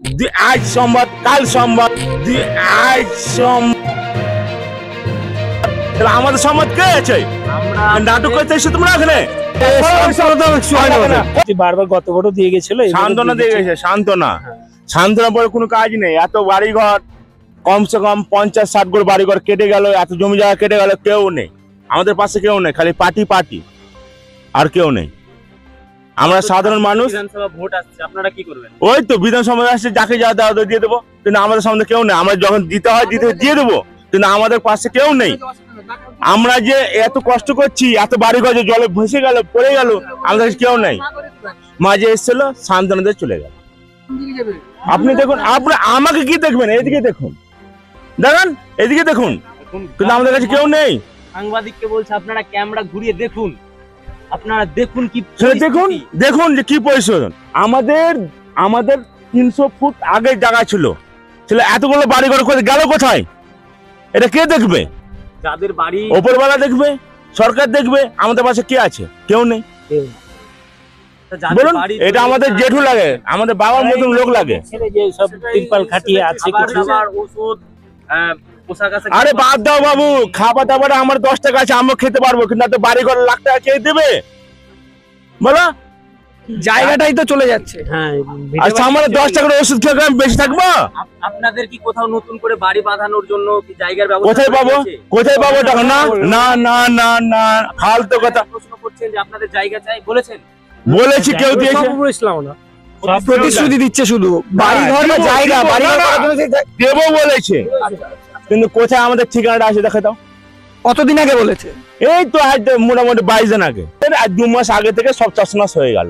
আজ সংবাদ, কাল সংবাদ, আজ আমাদের সংবাদ কে আছে? নাটক করতে এসে তোমরা এখানে বারবার গত ভোটও দিয়ে গেছিল, সান্ত্বনা দিয়ে গেছে। সান্ত্বনা পরে কোনো কাজ নেই। এত বাড়িঘর, কমসে কম 50-60 গোল বাড়িঘর কেটে গেল, এত জমি জায়গা কেটে গেল, কেউ নেই আমাদের পাশে, কেউ নেই, খালি পার্টি আর কেউ নেই। আমরা সাধারণ মানুষ। বিধানসভা ভোট আসছে, আপনারা কি করবেন? ওই তো বিধানসভা আসছে, যাকে যা দেওয়া দিয়ে দেবো, কিন্তু আমাদের সামনে কেউ নেই। আমরা যখন দিতে হয় দিয়ে দেবো, কিন্তু আমাদের পাশে কেউ নেই। আমরা যে এত কষ্ট করছি, এত বাড়িঘর যে জলে ভেসে গেল, পড়ে গেল, আমাদের কাছে কেউ নেই। মাঝে এসেছিল, সান্ত্বনা দিয়ে চলে গেল। আপনি দেখুন, আপনি আমাকে কি দেখবেন? এদিকে দেখুন, এদিকে দেখুন, কিন্তু আমাদের কাছে কেউ নেই। সাংবাদিককে বলছে আপনারা ক্যামেরা ঘুরিয়ে দেখুন, আপনারা দেখুন কি দেখুন যে কি পরিস্থিতি। আমাদের 300 ফুট আগে জায়গা ছিল, এতগুলো বাড়িঘর করে গেল কোথায়? এটা কে দেখবে? যাদের বাড়ি ওপরওয়ালা দেখবে, সরকার দেখবে। আমাদের পাশে কে আছে? কেউ নেই। বলুন, এটা আমাদের জেঠু লাগে, আমাদের বাবার মতন লোক লাগে। তিরপাল খাটিয়ে আছে কিছু ওষুধ, আরে বাদ দাও বাবু, খাবার দাবার আমার 10 টাকা আছে, আমরা খেতে পারবো, কিন্তু এত বাড়ি ঘর লাখ টাকা কে দেবে বলো? জায়গাটাই তো চলে যাচ্ছে। হ্যাঁ, আচ্ছা, আমরা 10 টাকার ওষুধ খেয়ে আমি বেশি থাকবো? আপনাদের কি কোথাও নতুন করে বাড়ি বাঁধানোর জন্য কি জায়গার ব্যবস্থা কোথায় পাবো টাকা? না ফালতু কথা। প্রশ্ন করছেন যে আপনাদের জায়গা চাই, বলেছি, কেউ দিয়েছে? প্রতিশ্রুতি দিচ্ছে শুধু বাড়ি ঘর বা জায়গা, বাড়ি ঘর দেবো বলেছে, কিন্তু কোথায় আমাদের ঠিকানাটা আছে দেখে দাও। কতদিন আগে বলেছে? এই তো আজ মোটামুটি 22 দিন আগে। আজ 2 মাস আগে থেকে সব চাষবাস হয়ে গেল,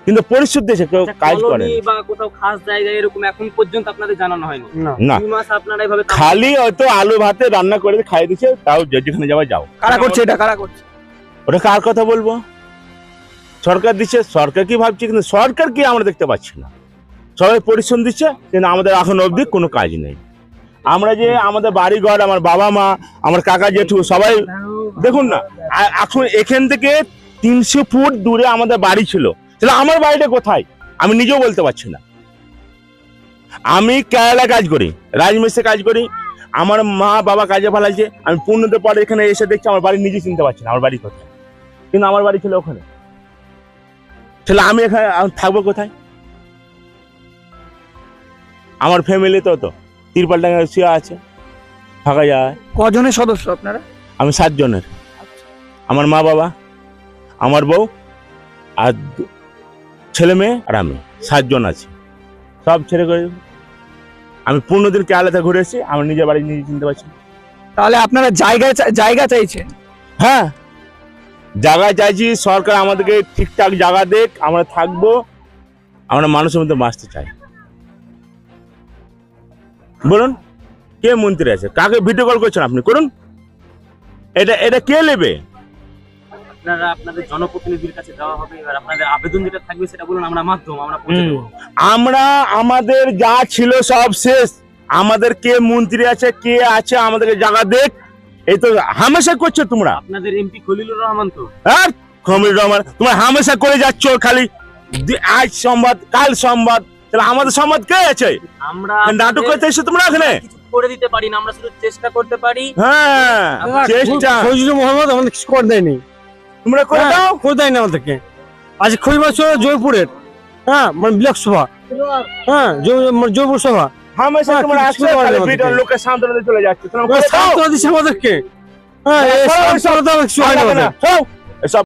কিন্তু পরিস্থিতি দেশে কেউ কাজ করে বা কোথাও খাস জায়গা এরকম এখন পর্যন্ত আপনাদের জানানো হয়নি? না, 2 মাস আপনারা এইভাবে খালি হয়তো আলু ভাতে রান্না করে খাইয়ে দিচ্ছে, তাও যেখানে যাওয়া যাও। কারা করছে এটা? কারা করছে ওটা? কার কথা বলবো? সরকার দিচ্ছে, সরকার কি ভাবছে, কিন্তু সরকার কি আমরা দেখতে পাচ্ছি না। সবাই পরিশ্রম দিচ্ছে, কিন্তু আমাদের এখন অবধি কোনো কাজ নেই। আমরা যে আমাদের বাড়ি ঘর, আমার বাবা মা, আমার কাকা জেঠু সবাই দেখুন না, এখন এখান থেকে 300 ফুট দূরে আমাদের বাড়ি ছিল। আমার বাড়িটা কোথায় আমি নিজেও বলতে পারছি না। আমি কেরালা কাজ করি, রাজমিস্ত্রি কাজ করি, আমার মা বাবা কাজে ফেলাইছে। আমি পূর্ণতে পরে এখানে এসে দেখছি আমার বাড়ি নিজে চিনতে পারছি না আমার বাড়ি কোথায়, কিন্তু আমার বাড়ি ছিল ওখানে। আমি এখানে থাকবো কোথায়? আমার ফ্যামিলি তো তিরপাল ডাঙ্গা শুয়ে আছে, ফাঁকা যায়। কজনের সদস্য আপনারা? আমি 7 জনের। আমার মা বাবা, আমার বউ আর ছেলে মেয়ে আর আমি, 7 জন আছি। সব ছেড়ে করে আমি 15 দিন কেরালাতে ঘুরে এসেছি, আমার নিজের বাড়ি নিজে চিনতে পারছি। তাহলে আপনারা জায়গা চাইছেন? হ্যাঁ, জায়গা চাইছি। সরকার আমাদেরকে ঠিকঠাক জায়গা দেখ, আমরা থাকবো, আমরা মানুষের মধ্যে বাঁচতে চাই। বলুন, কে মন্ত্রী আছে? কাকে ভিডিও কল করছেন আপনি? করুন, এটা কে নেবে? আপনারা আপনাদের জনপ্রতিনিধির কাছে দেওয়া হবে, এবার আপনাদের আবেদন যেটা থাকবে সেটা বলুন, আমরা মাধ্যম আমরা পৌঁছে দেব। আমরা আমাদের যা ছিল সব শেষ। আমাদের কে মন্ত্রী আছে, কে আছে, আমাদেরকে জায়গা দেখ। এই তো হামেশা করছো তোমরা। আপনাদের এমপি খলিলুর রহমান তো। হ্যাঁ, খলিলুর রহমান, তোমরা হামেশা করে যাচ্ছ খালি আজ সংবাদ, কাল সংবাদ। তাহলে আমাদের সংবাদ কে আছে? আমরা নাটক করতে এসে তোমরা এখানে কিছু করে দিতে পারি না, আমরা শুধু চেষ্টা করতে পারি। হ্যাঁ, চেষ্টা। ফজলুর মোহাম্মদ আমাদের কিছু করে দেয়নি, তোমরা করে দাও। করে দেয়নি আমাদেরকে। আজ খৈবার ছিল জয়পুরের, হ্যাঁ, মানে ব্লক সভা, হ্যাঁ, জয়পুর সভা। হামেশা তোমরা আসছো, ভিডিও লোকের সান্ত্বনা দিয়ে চলে যাচ্ছে। তোমরা সান্ত্বনা দিচ্ছে আমাদেরকে। হ্যাঁ, এই সান্ত্বনা কিছু হয় না।